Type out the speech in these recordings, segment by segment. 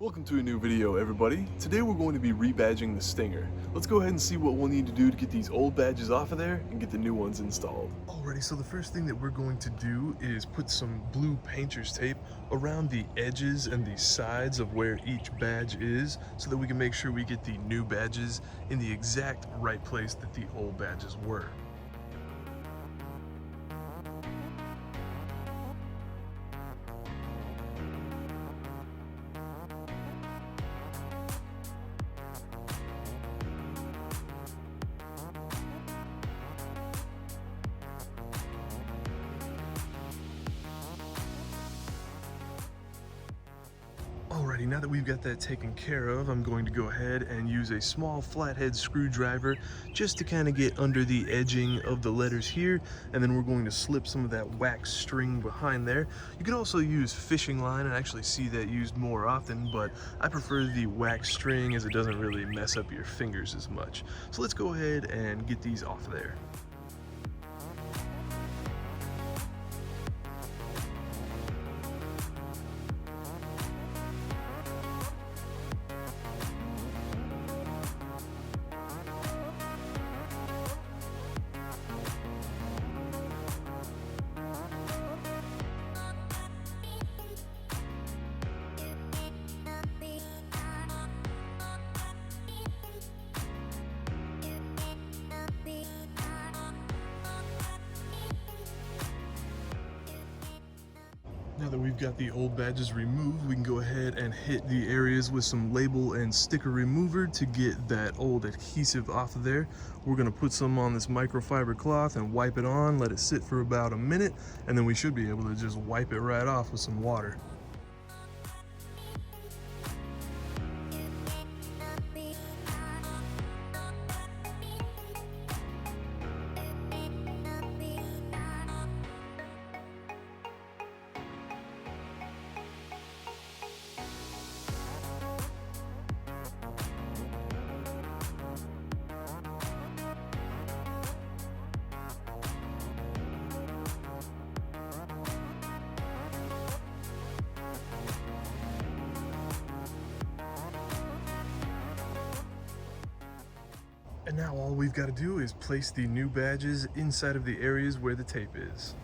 Welcome to a new video, everybody. Today we're going to be rebadging the Stinger. Let's go ahead and see what we'll need to do to get these old badges off of there and get the new ones installed. Alrighty, so the first thing that we're going to do is put some blue painter's tape around the edges and the sides of where each badge is so that we can make sure we get the new badges in the exact right place that the old badges were. Alrighty, now that we've got that taken care of, I'm going to go ahead and use a small flathead screwdriver just to kind of get under the edging of the letters here, and then we're going to slip some of that wax string behind there. You can also use fishing line and actually see that used more often, but I prefer the wax string as it doesn't really mess up your fingers as much. So let's go ahead and get these off of there. Now that we've got the old badges removed, we can go ahead and hit the areas with some label and sticker remover to get that old adhesive off of there. We're going to put some on this microfiber cloth and wipe it on, let it sit for about a minute, and then we should be able to just wipe it right off with some water. And now all we've got to do is place the new badges inside of the areas where the tape is.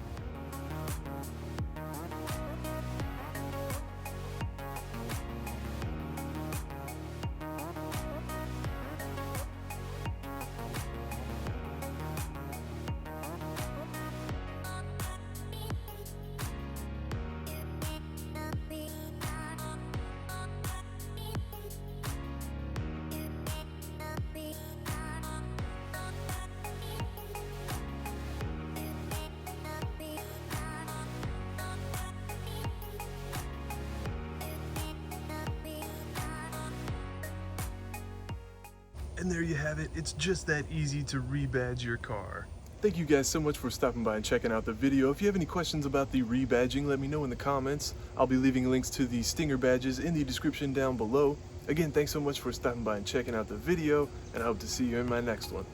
And there you have it. It's just that easy to rebadge your car. Thank you guys so much for stopping by and checking out the video. If you have any questions about the rebadging, let me know in the comments. I'll be leaving links to the Stinger badges in the description down below. Again, thanks so much for stopping by and checking out the video, and I hope to see you in my next one.